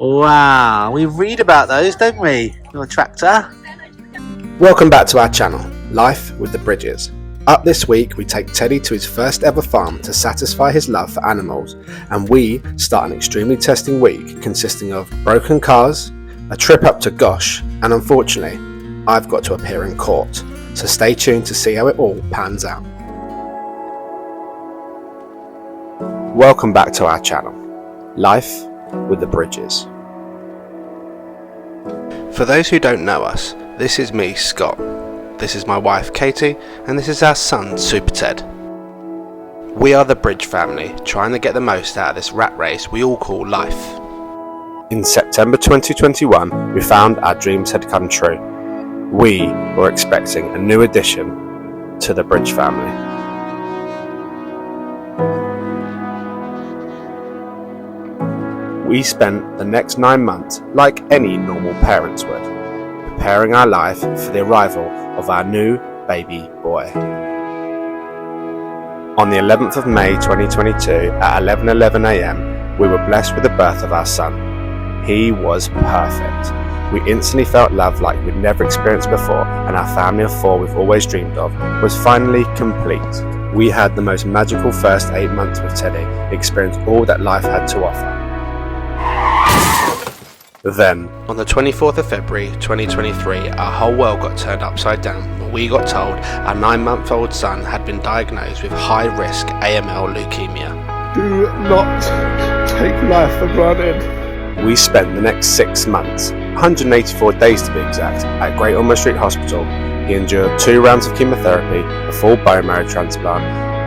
Wow, we read about those, don't we? Your tractor. Welcome back to our channel, Life with the Bridges. Up this week, we take Teddy to his first ever farm to satisfy his love for animals, and we start an extremely testing week consisting of broken cars, a trip up to Gosh, and unfortunately, I've got to appear in court. So stay tuned to see how it all pans out. Welcome back to our channel, Life with the Bridges. For those who don't know us, this is me, Scott. This is my wife, Katie, and this is our son, Super Ted. We are the Bridge family, trying to get the most out of this rat race we all call life. In September 2021, we found our dreams had come true. We were expecting a new addition to the Bridge family. We spent the next 9 months like any normal parents would, preparing our life for the arrival of our new baby boy. On the 11th of May 2022 at 11:11 a.m, we were blessed with the birth of our son. He was perfect. We instantly felt love like we'd never experienced before, and our family of 4 we've always dreamed of was finally complete. We had the most magical first 8 months with Teddy, experienced all that life had to offer. Then, on the 24th of February 2023, our whole world got turned upside down when we got told our 9-month-old son had been diagnosed with high-risk AML Leukaemia. Do not take life for granted. We spent the next 6 months, 184 days to be exact, at Great Ormond Street Hospital. He endured 2 rounds of chemotherapy, a full bone marrow transplant,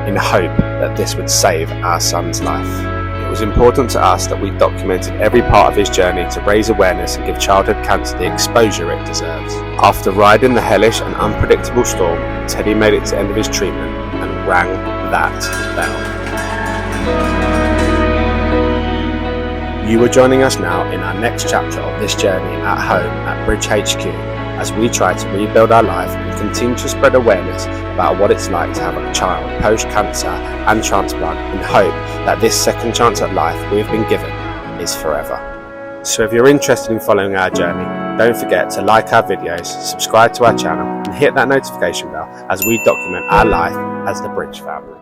in hope that this would save our son's life. It was important to us that we documented every part of his journey to raise awareness and give childhood cancer the exposure it deserves. After riding the hellish and unpredictable storm, Teddy made it to the end of his treatment and rang that bell. You are joining us now in our next chapter of this journey at home at Bridge HQ as we try to rebuild our life and continue to spread awareness about what it's like to have a child post-cancer and transplant in hope that this second chance at life we have been given is forever. So if you're interested in following our journey, don't forget to like our videos, subscribe to our channel and hit that notification bell as we document our life as the Bridge family.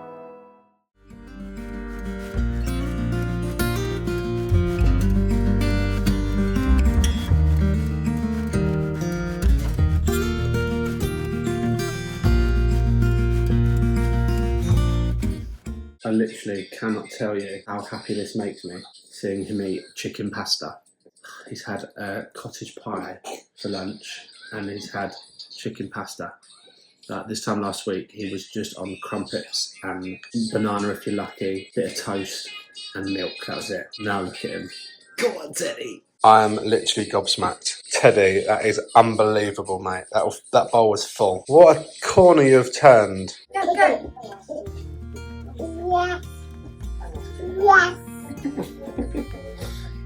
I literally cannot tell you how happy this makes me, seeing him eat chicken pasta. He's had a cottage pie for lunch and he's had chicken pasta. This time last week he was just on crumpets and banana if you're lucky, bit of toast and milk, that was it. Now look at him. Go on, Teddy! I am literally gobsmacked. Teddy, that is unbelievable, mate. That bowl was full. What a corner you've turned. Go, go. Yes.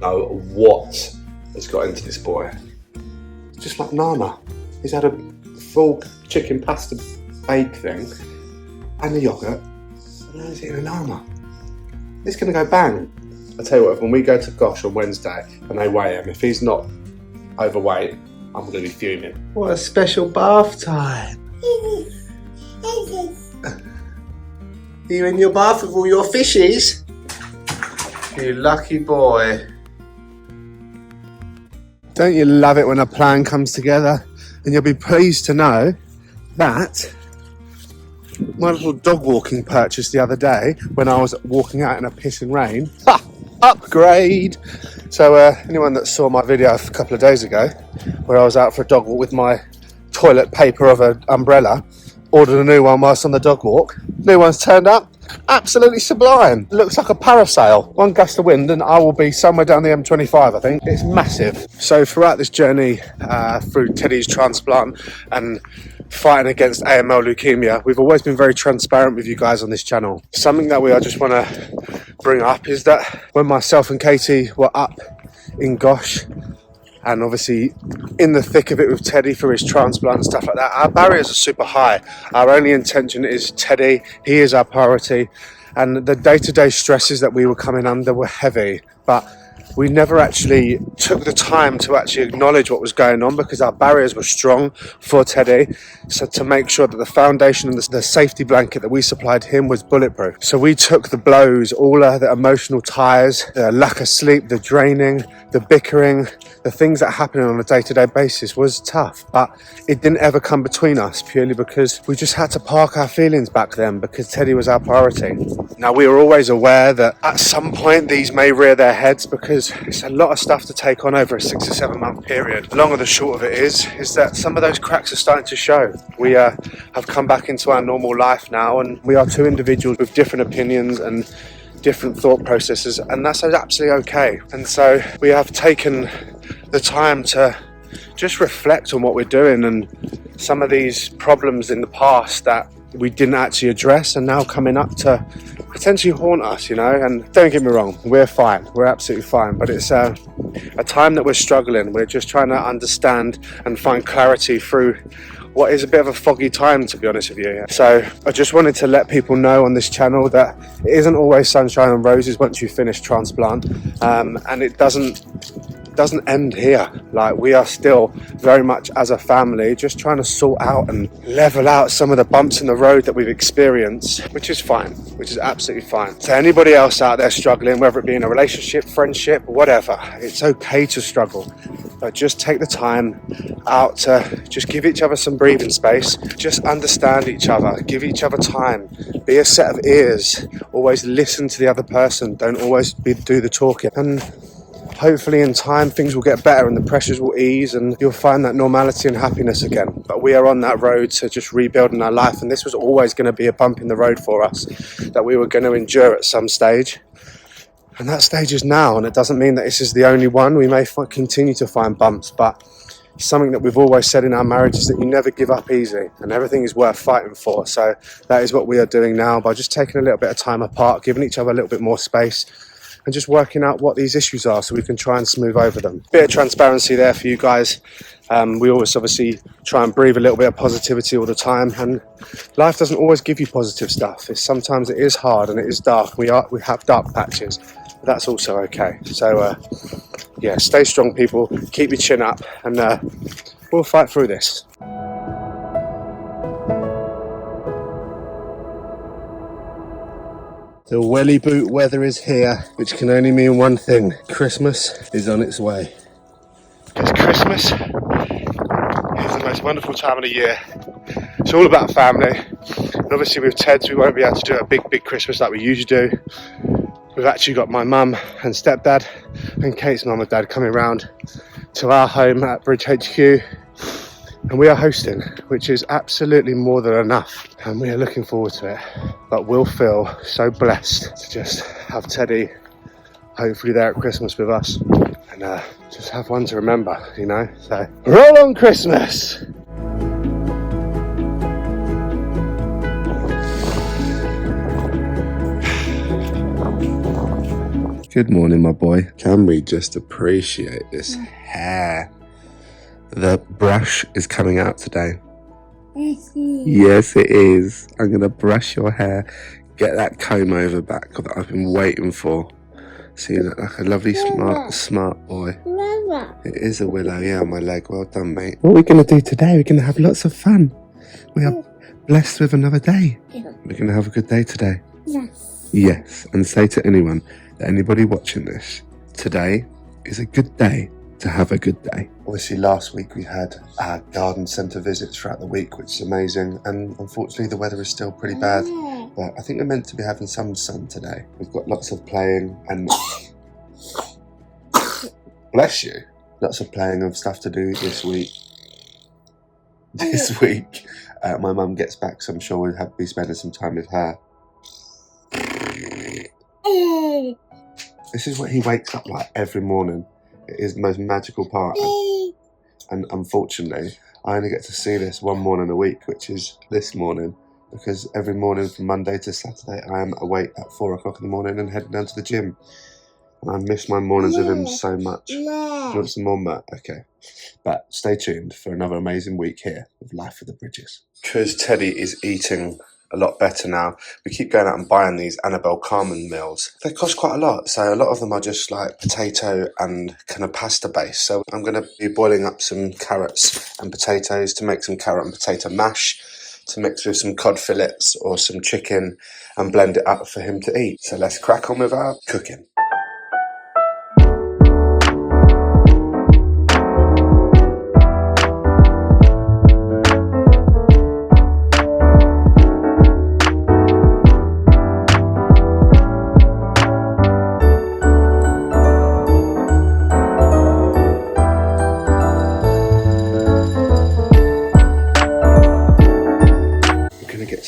Know what has got into this boy. It's just like Nana. He's had a full chicken pasta bake thing and a yoghurt, and now he's eating a Nana. It's going to go bang. I tell you what, when we go to Gosh on Wednesday and they weigh him, if he's not overweight, I'm going to be fuming. What a special bath time. Are you in your bath with all your fishies? You lucky boy. Don't you love it when a plan comes together? And you'll be pleased to know that my little dog walking purchase the other day when I was walking out in a pissing rain, upgrade! So anyone that saw my video a couple of days ago where I was out for a dog walk with my toilet paper of an umbrella, ordered a new one whilst on the dog walk. New one's turned up. Absolutely sublime. Looks like a parasail. One gust of wind and I will be somewhere down the M25, I think. It's massive. So throughout this journey through Teddy's transplant and fighting against AML Leukaemia, we've always been very transparent with you guys on this channel. Something that I just want to bring up is that when myself and Katie were up in Gosh and obviously in the thick of it with Teddy for his transplant and stuff like that, our barriers are super high. Our only intention is Teddy. He is our priority, and the day-to-day stresses that we were coming under were heavy, but we never actually took the time to actually acknowledge what was going on because our barriers were strong for Teddy. So to make sure that the foundation and the safety blanket that we supplied him was bulletproof. So we took the blows, all the emotional ties, the lack of sleep, the draining, the bickering, the things that happen on a day-to-day basis was tough, but it didn't ever come between us purely because we just had to park our feelings back then because Teddy was our priority. Now, we were always aware that at some point these may rear their heads because it's a lot of stuff to take on over a 6 or 7 month period. The long or the short of it is that some of those cracks are starting to show. We have come back into our normal life now, and we are two individuals with different opinions and different thought processes, and that's absolutely okay. And so we have taken the time to just reflect on what we're doing and some of these problems in the past that we didn't actually address and now coming up to potentially haunt us, you know. And don't get me wrong, we're fine, we're absolutely fine, but it's a time that we're struggling. We're just trying to understand and find clarity through what is a bit of a foggy time, to be honest with you. So I just wanted to let people know on this channel that it isn't always sunshine and roses once you finish transplant, and it doesn't end here. Like, we are still very much as a family just trying to sort out and level out some of the bumps in the road that we've experienced, which is fine, which is absolutely fine. So anybody else out there struggling, whether it be in a relationship, friendship, whatever, it's okay to struggle, but just take the time out to just give each other some breathing space, just understand each other, give each other time, be a set of ears, always listen to the other person, don't always do the talking, and hopefully in time things will get better and the pressures will ease and you'll find that normality and happiness again. But we are on that road to just rebuilding our life, and this was always going to be a bump in the road for us that we were going to endure at some stage. And that stage is now, and it doesn't mean that this is the only one. We may continue to find bumps, but something that we've always said in our marriage is that you never give up easy and everything is worth fighting for. So that is what we are doing now, by just taking a little bit of time apart, giving each other a little bit more space, and just working out what these issues are so we can try and smooth over them. Bit of transparency there for you guys. We always obviously try and breathe a little bit of positivity all the time, and life doesn't always give you positive stuff. Sometimes it is hard and it is dark. We have dark patches, but that's also okay. So yeah, stay strong, people. Keep your chin up, and we'll fight through this. The welly boot weather is here, which can only mean one thing: Christmas is on its way. Because Christmas is the most wonderful time of the year. It's all about family. And obviously with Ted's, we won't be able to do a big Christmas like we usually do. We've actually got my mum and stepdad and Kate's mum and dad coming round to our home at Bridge HQ. And we are hosting, which is absolutely more than enough. And we are looking forward to it. But we'll feel so blessed to just have Teddy hopefully there at Christmas with us. And just have one to remember, you know. So, roll on Christmas! Good morning, my boy. Can we just appreciate this hair? The brush is coming out today. Yes, it is. I'm going to brush your hair, get that comb over back that I've been waiting for. So you look like a lovely, smart boy. It is a willow, yeah, on my leg. Well done, mate. What are we going to do today? We're going to have lots of fun. We are blessed with another day. We're going to have a good day today. Yes. Yes, and say to anyone, that anybody watching this, today is a good day to have a good day. Obviously last week we had our garden centre visits throughout the week, which is amazing, and unfortunately the weather is still pretty bad, but I think we're meant to be having some sun today. We've got lots of playing and bless you, lots of playing of stuff to do this week. My mum gets back, so I'm sure we'll be spending some time with her. This is what he wakes up like every morning. It is the most magical part, and unfortunately I only get to see this one morning a week, which is this morning, because every morning from Monday to Saturday I am awake at 4 o'clock in the morning and heading down to the gym, and I miss my mornings with him so much. Do you want some more, Matt? Okay, but stay tuned for another amazing week here of Life with the Bridges. Because Teddy is eating a lot better now. We keep going out and buying these Annabelle Carmen meals. They cost quite a lot, so a lot of them are just like potato and kind of pasta based. So I'm going to be boiling up some carrots and potatoes to make some carrot and potato mash, to mix with some cod fillets or some chicken and blend it up for him to eat. So let's crack on with our cooking.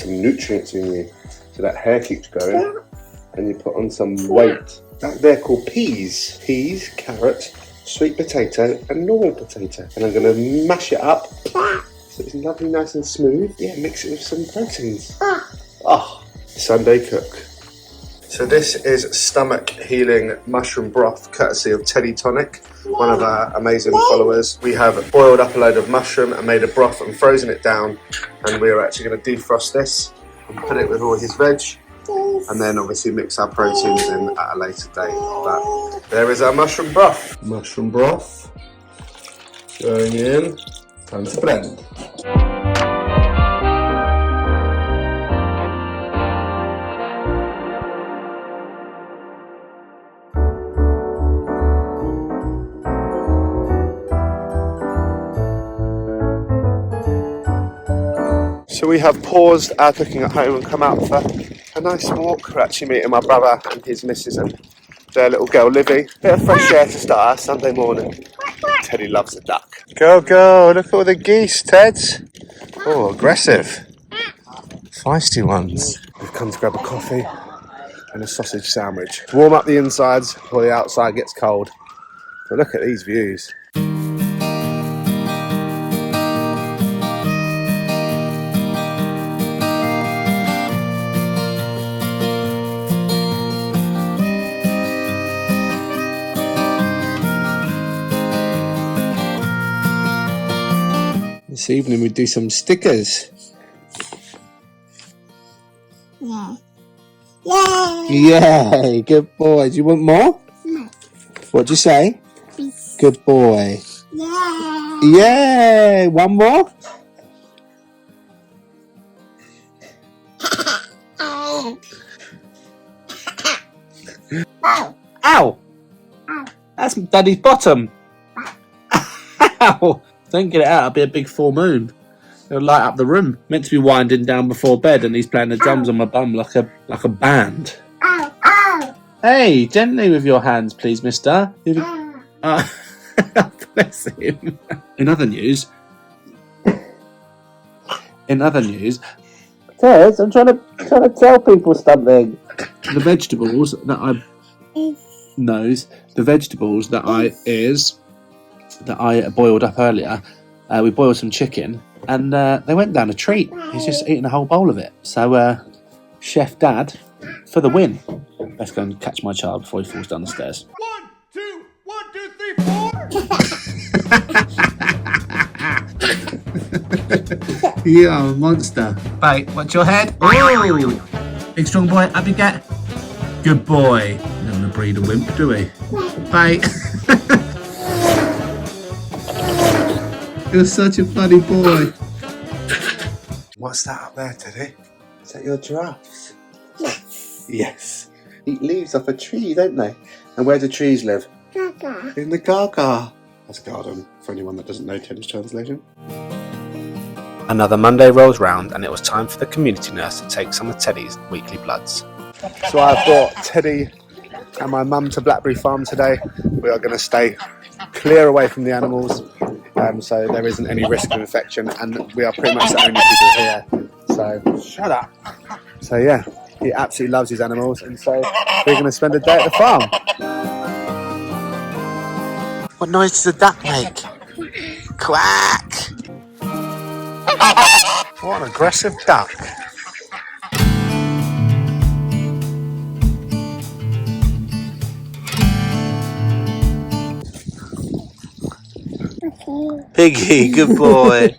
Nutrients in you, so that hair keeps growing, and you put on some weight. That they're called peas, carrot, sweet potato and normal potato, and I'm going to mash it up so it's lovely, nice and smooth. Yeah, mix it with some proteins. Sunday cook. So this is stomach healing mushroom broth, courtesy of Teddy Tonic, one of our amazing followers. We have boiled up a load of mushroom and made a broth and frozen it down, and we're actually going to defrost this and put it with all his veg, and then obviously mix our proteins in at a later date. But there is our mushroom broth. Mushroom broth going in. Time to blend. So we have paused our cooking at home and come out for a nice walk. We're actually meeting my brother and his missus and their little girl Livy. Bit of fresh air to start our Sunday morning. Teddy loves a duck. Go, go, look at all the geese, Teds. Oh, aggressive. Feisty ones. We've come to grab a coffee and a sausage sandwich. Warm up the insides before the outside gets cold. But look at these views. This evening we do some stickers. Yeah. Yay! Yay, good boy. Do you want more? No. What'd you say? Peace. Good boy. Yay! Yay! One more? Ow. Ow! Ow. That's Daddy's bottom. Ow! Don't get it out, it'll be a big full moon. It'll light up the room. Meant to be winding down before bed, and he's playing the drums on my bum like a band. Ow. Ow. Hey, gently with your hands, please, mister. Bless him. In other news, Tess, I'm trying to tell people something. The vegetables that I boiled up earlier. We boiled some chicken, and they went down a treat. He's just eaten a whole bowl of it. So, Chef Dad, for the win. Let's go and catch my child before he falls down the stairs. 1, 2, 1, 2, 3, 4. You are a monster. Bait, watch your head. Oh! Big strong boy, up you get. Good boy. We don't want to breed a wimp, do we? Bait. You're such a funny boy. What's that up there, Teddy? Is that your giraffes? Yes. Yes. Eat leaves off a tree, don't they? And where do trees live? Gaga. In the gaga. That's garden, for anyone that doesn't know Teddy's translation. Another Monday rolls round and it was time for the community nurse to take some of Teddy's weekly bloods. So I've brought Teddy and my mum to Blackberry Farm today. We are going to stay clear away from the animals, so there isn't any risk of infection, and we are pretty much the only people here. So shut up. So yeah, he absolutely loves his animals, and so we're going to spend a day at the farm. What noise does a duck make? Quack! What an aggressive duck. Piggy, good boy.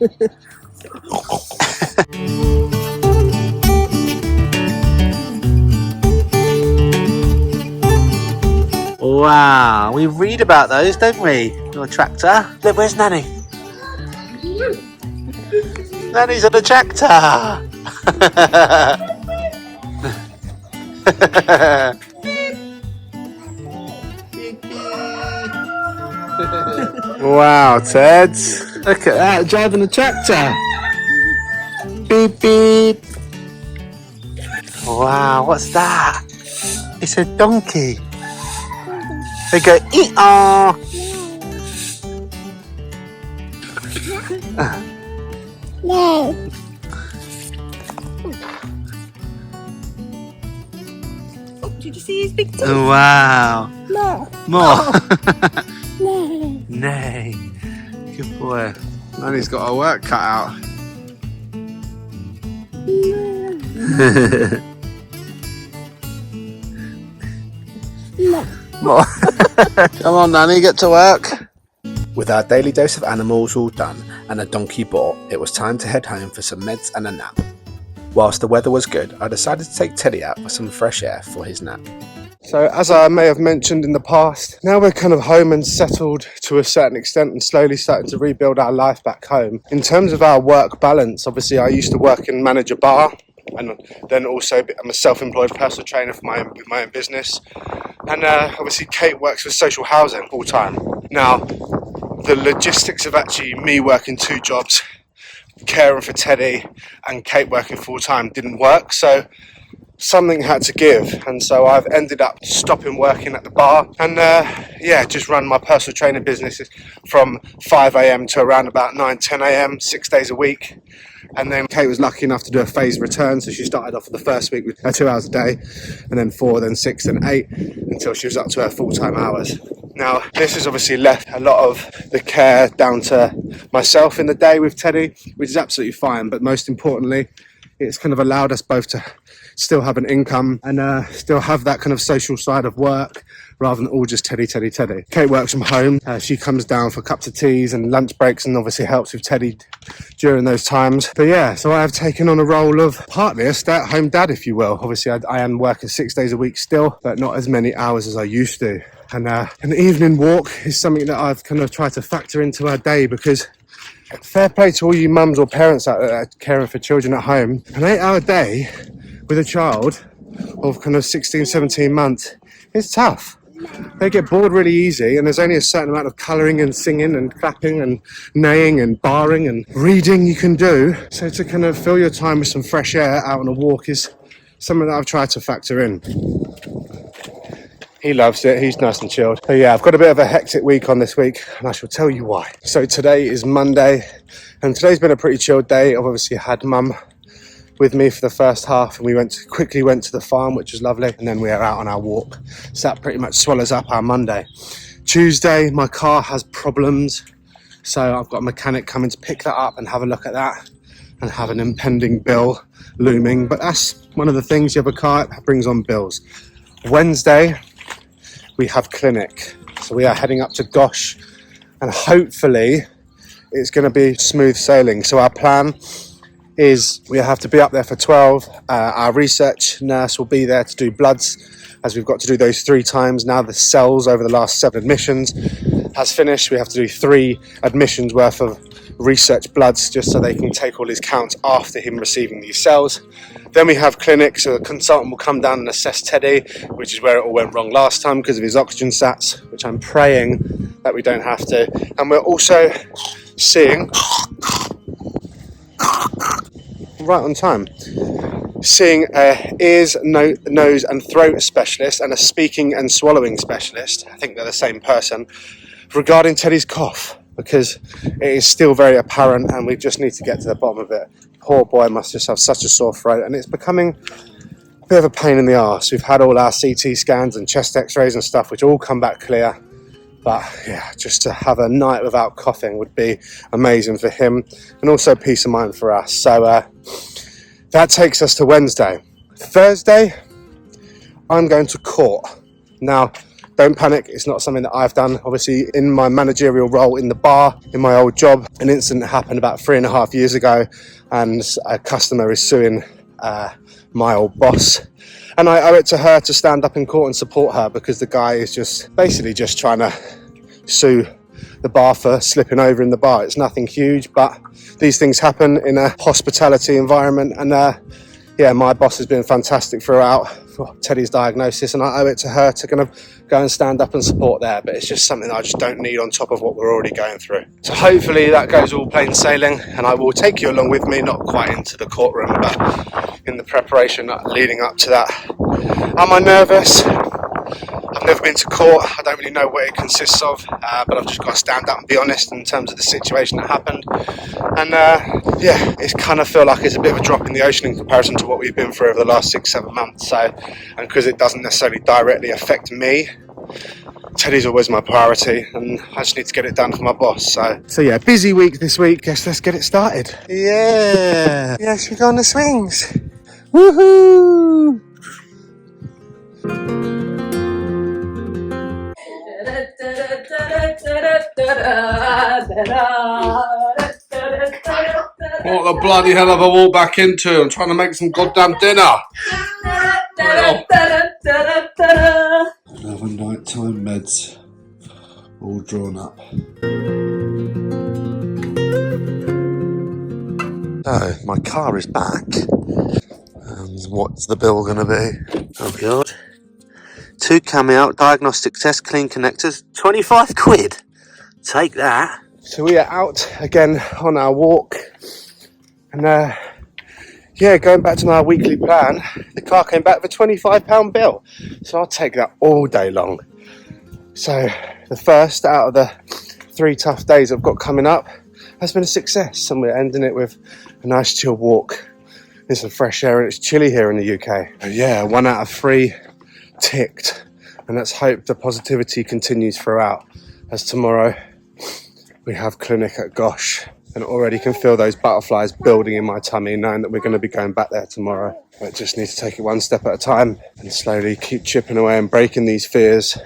Wow, we read about those, don't we? Your tractor. Look, where's Nanny? Nanny's on the tractor. Wow, Ted. Look at that, driving a tractor. Beep, beep. Wow, what's that? It's a donkey. They go, ee-aw. No. Did you see his big teeth? Oh, wow. No. More. No. Nay. Good boy. Nanny's got her work cut out. No. Come on, Nanny, get to work. With our daily dose of animals all done and a donkey bought, it was time to head home for some meds and a nap. Whilst the weather was good, I decided to take Teddy out for some fresh air for his nap. So as I may have mentioned in the past, now we're kind of home and settled to a certain extent and slowly starting to rebuild our life back home. In terms of our work balance, obviously I used to work and manage a bar, and then also I'm a self-employed personal trainer for my own business. And obviously Kate works with social housing full time. Now, the logistics of actually me working 2 jobs, caring for Teddy and Kate working full time didn't work, so something had to give, and so I've ended up stopping working at the bar and just run my personal training business from 5 a.m. to around about 9-10 a.m. 6 days a week. And then Kate was lucky enough to do a phased return, so she started off for the first week with 2 hours a day, and then 4, then 6, then 8, until she was up to her full-time hours. Now, this has obviously left a lot of the care down to myself in the day with Teddy, which is absolutely fine, but most importantly, it's kind of allowed us both to still have an income and still have that kind of social side of work rather than all just Teddy. Kate works from home. She comes down for cups of teas and lunch breaks and obviously helps with Teddy during those times. But yeah, so I have taken on a role of partly a stay-at-home dad, if you will. Obviously, I am working 6 days a week still, but not as many hours as I used to. And an evening walk is something that I've kind of tried to factor into our day, because fair play to all you mums or parents out there that are caring for children at home. An 8-hour day with a child of kind of 16, 17 months is tough. They get bored really easy, and there's only a certain amount of colouring and singing and clapping and neighing and barring and reading you can do. So to kind of fill your time with some fresh air out on a walk is something that I've tried to factor in. He loves it, he's nice and chilled. But yeah, I've got a bit of a hectic week on this week, and I shall tell you why. So today is Monday, and today's been a pretty chilled day. I've obviously had Mum with me for the first half, and we quickly went to the farm, which was lovely, and then we are out on our walk. So that pretty much swallows up our Monday. Tuesday, my car has problems, so I've got a mechanic coming to pick that up and have a look at that, and have an impending bill looming. But that's one of the things, you have a car, it brings on bills. Wednesday, we have clinic, so we are heading up to Gosh, and hopefully it's going to be smooth sailing. So our plan is we have to be up there for 12. Our research nurse will be there to do bloods, as we've got to do those 3 times now. The cells over the last 7 admissions has finished. We have to do 3 admissions worth of research bloods just so they can take all his counts after him receiving these cells. Then we have clinic, so the consultant will come down and assess Teddy, which is where it all went wrong last time because of his oxygen sats, which I'm praying that we don't have to. And we're also seeing, right on time, seeing a ears, nose and throat specialist and a speaking and swallowing specialist, I think they're the same person, regarding Teddy's cough, because it is still very apparent and we just need to get to the bottom of it. Poor boy must just have such a sore throat, and it's becoming a bit of a pain in the arse. We've had all our CT scans and chest x-rays and stuff, which all come back clear. But yeah, just to have a night without coughing would be amazing for him, and also peace of mind for us. So that takes us to Wednesday. Thursday, I'm going to court. Now, don't panic, it's not something that I've done. Obviously, in my managerial role in the bar, in my old job, an incident happened about 3.5 years ago, and a customer is suing my old boss. And I owe it to her to stand up in court and support her, because the guy is just basically just trying to sue the bar for slipping over in the bar. It's nothing huge, but these things happen in a hospitality environment. And yeah, my boss has been fantastic throughout for Teddy's diagnosis, and I owe it to her to kind of go and stand up and support there. But it's just something I just don't need on top of what we're already going through. So hopefully that goes all plain sailing, and I will take you along with me, not quite into the courtroom, but in the preparation leading up to that. Am I nervous? I've never been to court. I don't really know what it consists of, but I've just got to stand up and be honest in terms of the situation that happened. And yeah, it's kind of feel like it's a bit of a drop in the ocean in comparison to what we've been through over the last 6-7 months. So, and because it doesn't necessarily directly affect me, Teddy's always my priority, and I just need to get it done for my boss. So yeah, busy week this week. Guess let's get it started. Yeah, yes, we go on the swings. Woohoo! What the bloody hell have I walked back into? I'm trying to make some goddamn dinner. Another nighttime meds all drawn up. So, my car is back. And what's the bill going to be? Oh God. 2 out diagnostic test, clean connectors, 25 quid. Take that. So we are out again on our walk. And yeah, going back to my weekly plan, the car came back with a £25 bill. So I'll take that all day long. So the first out of the 3 tough days I've got coming up has been a success. And we're ending it with a nice chill walk in some fresh air, and it's chilly here in the UK. And yeah, 1 out of 3 ticked, and let's hope the positivity continues throughout, as tomorrow we have clinic at Gosh, and already can feel those butterflies building in my tummy, knowing that we're going to be going back there tomorrow. But just need to take it one step at a time and slowly keep chipping away and breaking these fears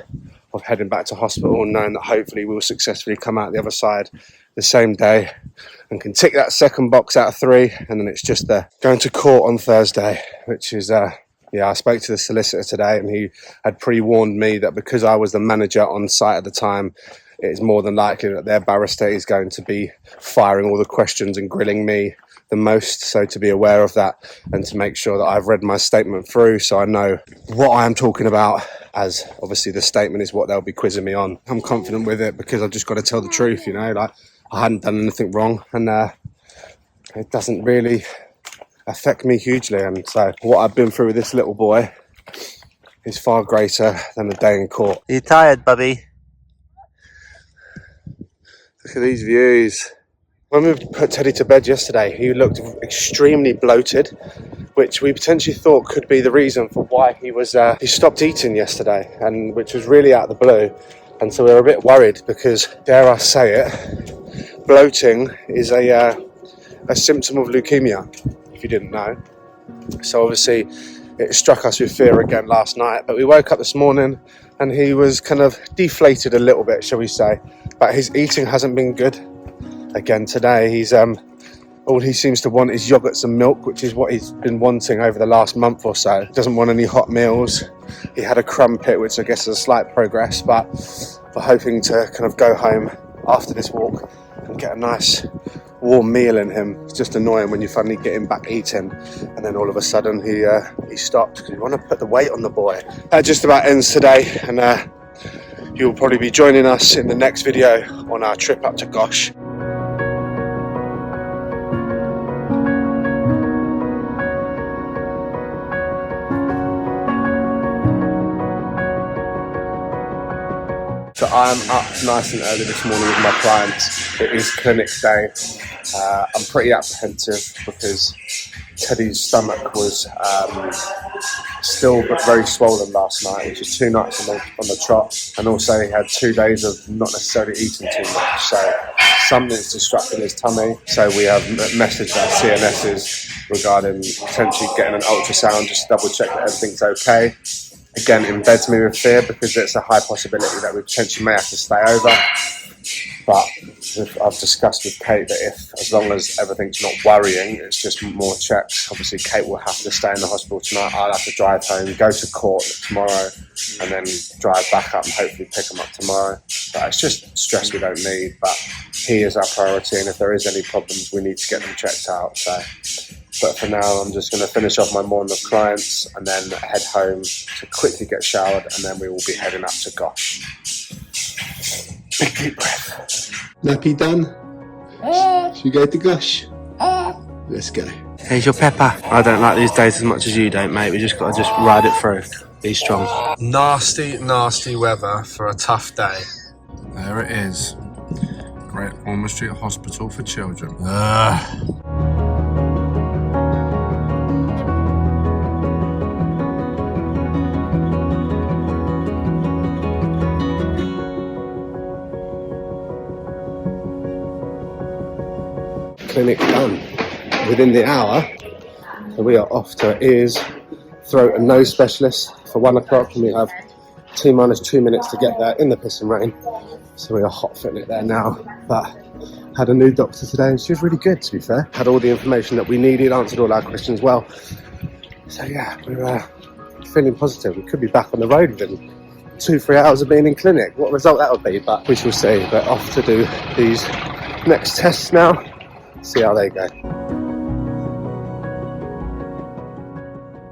of heading back to hospital, and knowing that hopefully we'll successfully come out the other side the same day and can tick that second box out of 3, and then it's just going to court on Thursday, which is yeah, I spoke to the solicitor today, and he had pre-warned me that because I was the manager on site at the time, it's more than likely that their barrister is going to be firing all the questions and grilling me the most. So to be aware of that, and to make sure that I've read my statement through so I know what I am talking about, as obviously the statement is what they'll be quizzing me on. I'm confident with it because I've just got to tell the truth, you know, like I hadn't done anything wrong, and it doesn't really affect me hugely. And so what I've been through with this little boy is far greater than a day in court. Are you tired, Bubby? Look at these views. When we put Teddy to bed yesterday, he looked extremely bloated, which we potentially thought could be the reason for why he stopped eating yesterday, and which was really out of the blue. And so we were a bit worried because, dare I say it, bloating is a symptom of leukemia, if you didn't know. So obviously it struck us with fear again last night, but we woke up this morning and he was kind of deflated a little bit, shall we say, but his eating hasn't been good. Again today, he's all he seems to want is yogurts and milk, which is what he's been wanting over the last month or so. He doesn't want any hot meals. He had a crumpet, which I guess is a slight progress, but we're hoping to kind of go home after this walk and get a nice warm meal in him. It's just annoying when you finally get him back eating, and then all of a sudden he stopped, because you want to put the weight on the boy. That just about ends today, and you'll probably be joining us in the next video on our trip up to Gosh. So I'm up nice and early this morning with my clients. It is clinic day. I'm pretty apprehensive because Teddy's stomach was still but very swollen last night, which is 2 nights on the trot, and also he had 2 days of not necessarily eating too much. So something's disrupting his tummy. So we have messaged our CNSs regarding potentially getting an ultrasound, just to double check that everything's okay. Again, embeds me with fear because it's a high possibility that we potentially may have to stay over. But I've discussed with Kate that if, as long as everything's not worrying, it's just more checks. Obviously, Kate will have to stay in the hospital tonight. I'll have to drive home, go to court tomorrow, and then drive back up and hopefully pick him up tomorrow. But it's just stress we don't need. But he is our priority, and if there is any problems, we need to get them checked out. So, but for now, I'm just going to finish off my morning of clients and then head home to quickly get showered, and then we will be heading up to Gosh. Big deep breath. Nappy done? Should we go to Gosh? Let's go. Here's your pepper. I don't like these days as much as you don't, mate. We just got to just ride it through. Be strong. Nasty, nasty weather for a tough day. There it is. Great Ormond Street Hospital for Children. Clinic done within the hour, so we are off to ears, throat and nose specialist for 1 o'clock, and we have T-2 minutes to get there in the piss and rain, so we are hot footing it there now. But had a new doctor today and she was really good, to be fair. Had all the information that we needed, answered all our questions well, so yeah, we're feeling positive. We could be back on the road within 2-3 hours of being in clinic. What result that would be, but we shall see. We're off to do these next tests now, see how they go.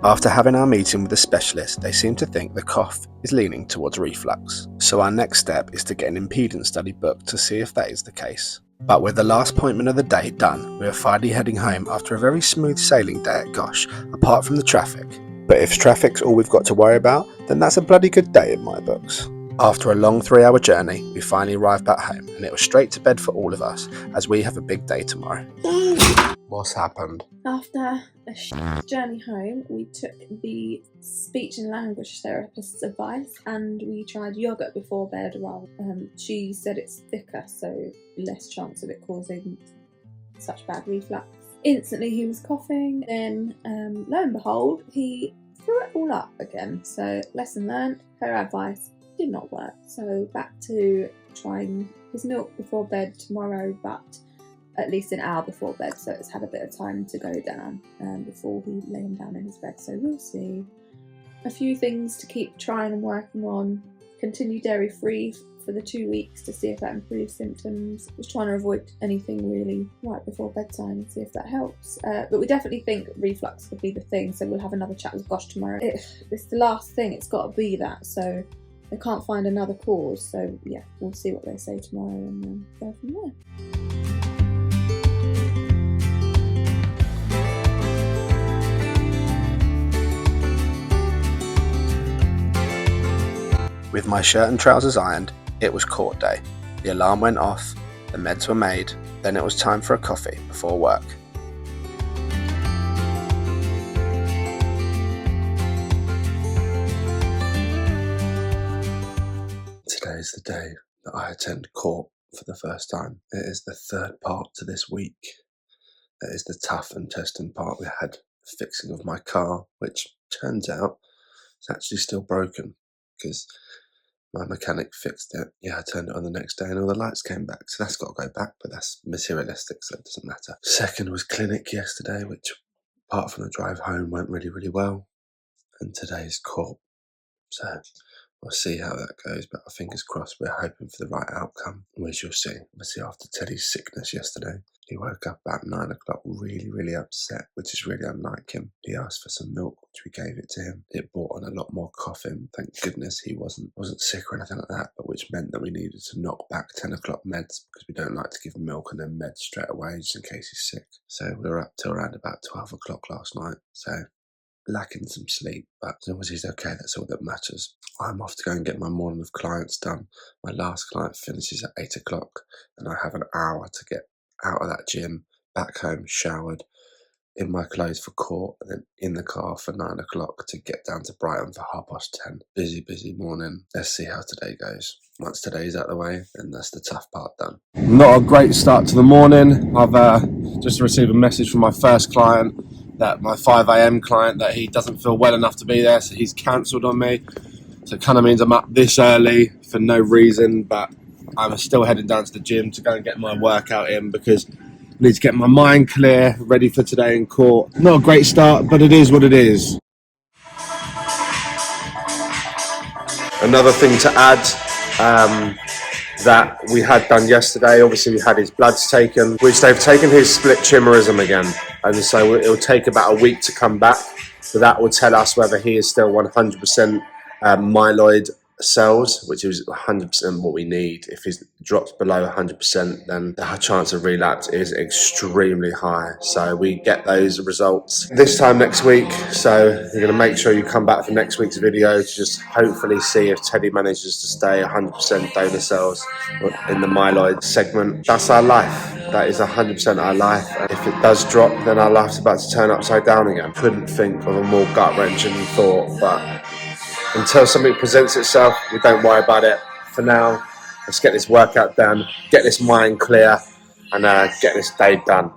After having our meeting with the specialist, they seem to think the cough is leaning towards reflux. So our next step is to get an impedance study booked to see if that is the case. But with the last appointment of the day done, we are finally heading home after a very smooth sailing day at Gosh, apart from the traffic. But if traffic's all we've got to worry about, then that's a bloody good day in my books. After a long 3-hour journey, we finally arrived back home, and it was straight to bed for all of us, as we have a big day tomorrow. What's happened? After a journey home, we took the speech and language therapist's advice and we tried yogurt before bed. She said it's thicker, so less chance of it causing such bad reflux. Instantly he was coughing, then lo and behold, he threw it all up again. So lesson learned, her advice did not work. So back to trying his milk before bed tomorrow, but at least an hour before bed, so it's had a bit of time to go down before we lay him down in his bed, so we'll see. A few things to keep trying and working on. Continue dairy free for the 2 weeks to see if that improves symptoms. Just trying to avoid anything really right before bedtime and see if that helps. But we definitely think reflux could be the thing, so we'll have another chat with Gosh tomorrow. It's the last thing, it's got to be that, so they can't find another cause, so yeah, we'll see what they say tomorrow and go from there. With my shirt and trousers ironed, it was court day. The alarm went off, the meds were made, then it was time for a coffee before work. Today is the day that I attend court for the first time. It is the third part to this week. That is the tough and testing part. We had the fixing of my car, which turns out is actually still broken because my mechanic fixed it. Yeah, I turned it on the next day and all the lights came back. So that's got to go back, but that's materialistic, so it doesn't matter. Second was clinic yesterday, which apart from the drive home went really, really well. And today's court. So we'll see how that goes, but fingers crossed, we're hoping for the right outcome. We shall see. Obviously, after Teddy's sickness yesterday, he woke up about 9 o'clock really, really upset, which is really unlike him. He asked for some milk, which we gave it to him. It brought on a lot more coughing. Thank goodness he wasn't sick or anything like that, but which meant that we needed to knock back 10 o'clock meds because we don't like to give milk and then meds straight away just in case he's sick. So we were up till around about 12 o'clock last night. So lacking some sleep, but as long as he's okay, that's all that matters. I'm off to go and get my morning of clients done. My last client finishes at 8 o'clock and I have an hour to get out of that gym, back home, showered, in my clothes for court, and then in the car for 9 o'clock to get down to Brighton for 10:30. Busy, busy morning. Let's see how today goes. Once today's out of the way, then that's the tough part done. Not a great start to the morning. I've just received a message from my first client, that my 5 a.m. client, that he doesn't feel well enough to be there, so he's cancelled on me. So it kind of means I'm up this early for no reason, but I'm still heading down to the gym to go and get my workout in because I need to get my mind clear, ready for today in court. Not a great start, but it is what it is. Another thing to add that we had done yesterday, obviously we had his bloods taken, which they've taken his split chimerism again, and so it'll take about a week to come back. So that will tell us whether he is still 100% myeloid cells, which is 100% what we need. If he's dropped below 100%, then the chance of relapse is extremely high. So we get those results this time next week. So you're going to make sure you come back for next week's video to just hopefully see if Teddy manages to stay 100% donor cells in the myeloid segment. That's our life. That is 100% our life. And if it does drop, then our life's about to turn upside down again. Couldn't think of a more gut-wrenching thought, but until something presents itself, we don't worry about it. For now, let's get this workout done, get this mind clear, and get this day done.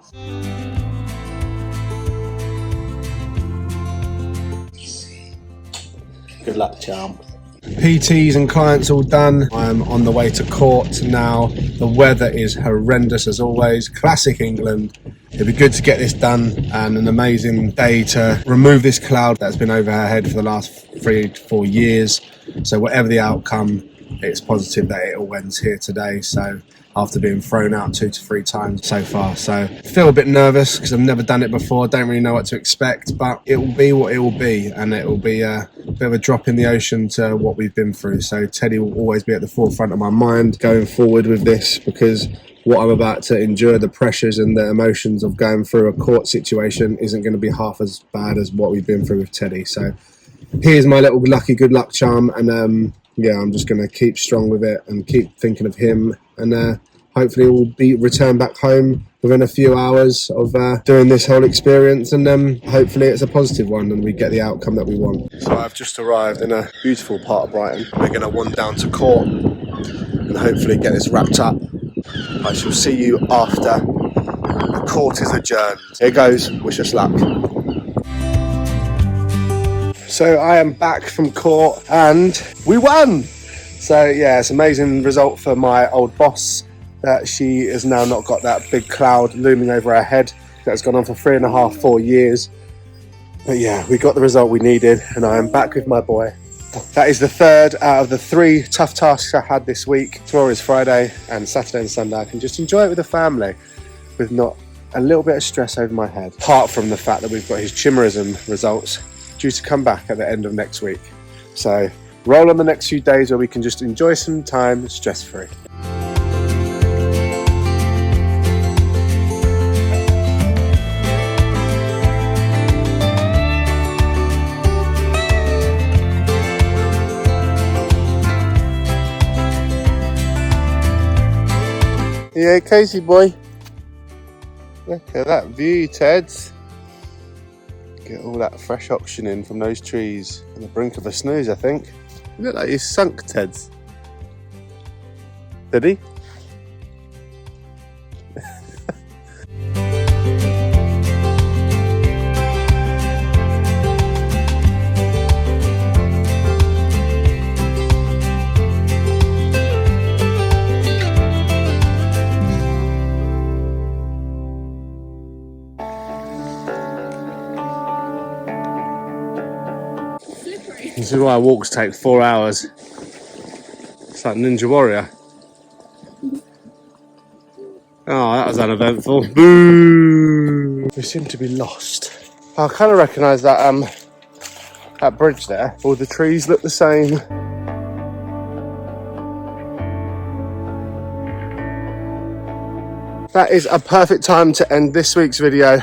Good luck, charm. PTs and clients all done. I'm on the way to court now. The weather is horrendous as always. Classic England. It'd be good to get this done and an amazing day to remove this cloud that's been over our head for the last 3 to 4 years. So whatever the outcome, it's positive that it all ends here today. So after being thrown out 2 to 3 times so far. So I feel a bit nervous because I've never done it before. Don't really know what to expect, but it will be what it will be, and it will be a bit of a drop in the ocean to what we've been through. So Teddy will always be at the forefront of my mind going forward with this, because what I'm about to endure, the pressures and the emotions of going through a court situation, isn't going to be half as bad as what we've been through with Teddy. So here's my little lucky good luck charm, and yeah, I'm just going to keep strong with it and keep thinking of him, and hopefully we'll be returned back home within a few hours of doing this whole experience, and hopefully it's a positive one and we get the outcome that we want. So I've just arrived in a beautiful part of Brighton. We're going to wander down to court and hopefully get this wrapped up. I shall see you after the court is adjourned. Here goes, wish us luck. So I am back from court and we won! So yeah, it's an amazing result for my old boss, that she has now not got that big cloud looming over her head that's gone on for 3.5, 4 years. But yeah, we got the result we needed and I am back with my boy. That is the third out of the 3 tough tasks I had this week. Tomorrow is Friday, and Saturday and Sunday I can just enjoy it with the family with not a little bit of stress over my head. Apart from the fact that we've got his chimerism results due to come back at the end of next week. So roll on the next few days where we can just enjoy some time stress-free. Yeah, Casey boy. Look at that view, Teds. Get all that fresh oxygen in from those trees. On the brink of a snooze, I think. You look like you sunk, Teds. Did he? This is why walks take 4 hours. It's like Ninja Warrior. Oh, that was uneventful. Boo! We seem to be lost. I kind of recognise that that bridge there. All the trees look the same. That is a perfect time to end this week's video.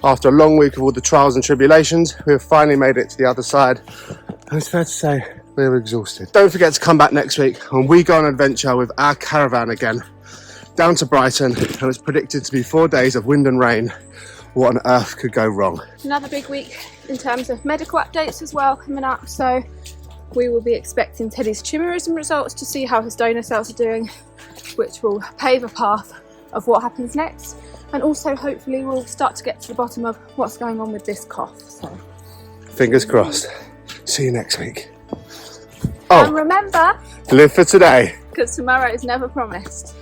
After a long week of all the trials and tribulations, we have finally made it to the other side. And it's fair to say, we're exhausted. Don't forget to come back next week when we go on an adventure with our caravan again, down to Brighton, and it's predicted to be 4 days of wind and rain. What on earth could go wrong? Another big week in terms of medical updates as well coming up, so we will be expecting Teddy's chimerism results to see how his donor cells are doing, which will pave a path of what happens next, and also hopefully we'll start to get to the bottom of what's going on with this cough. So Fingers crossed. See you next week. and remember, Live for today. because tomorrow is never promised.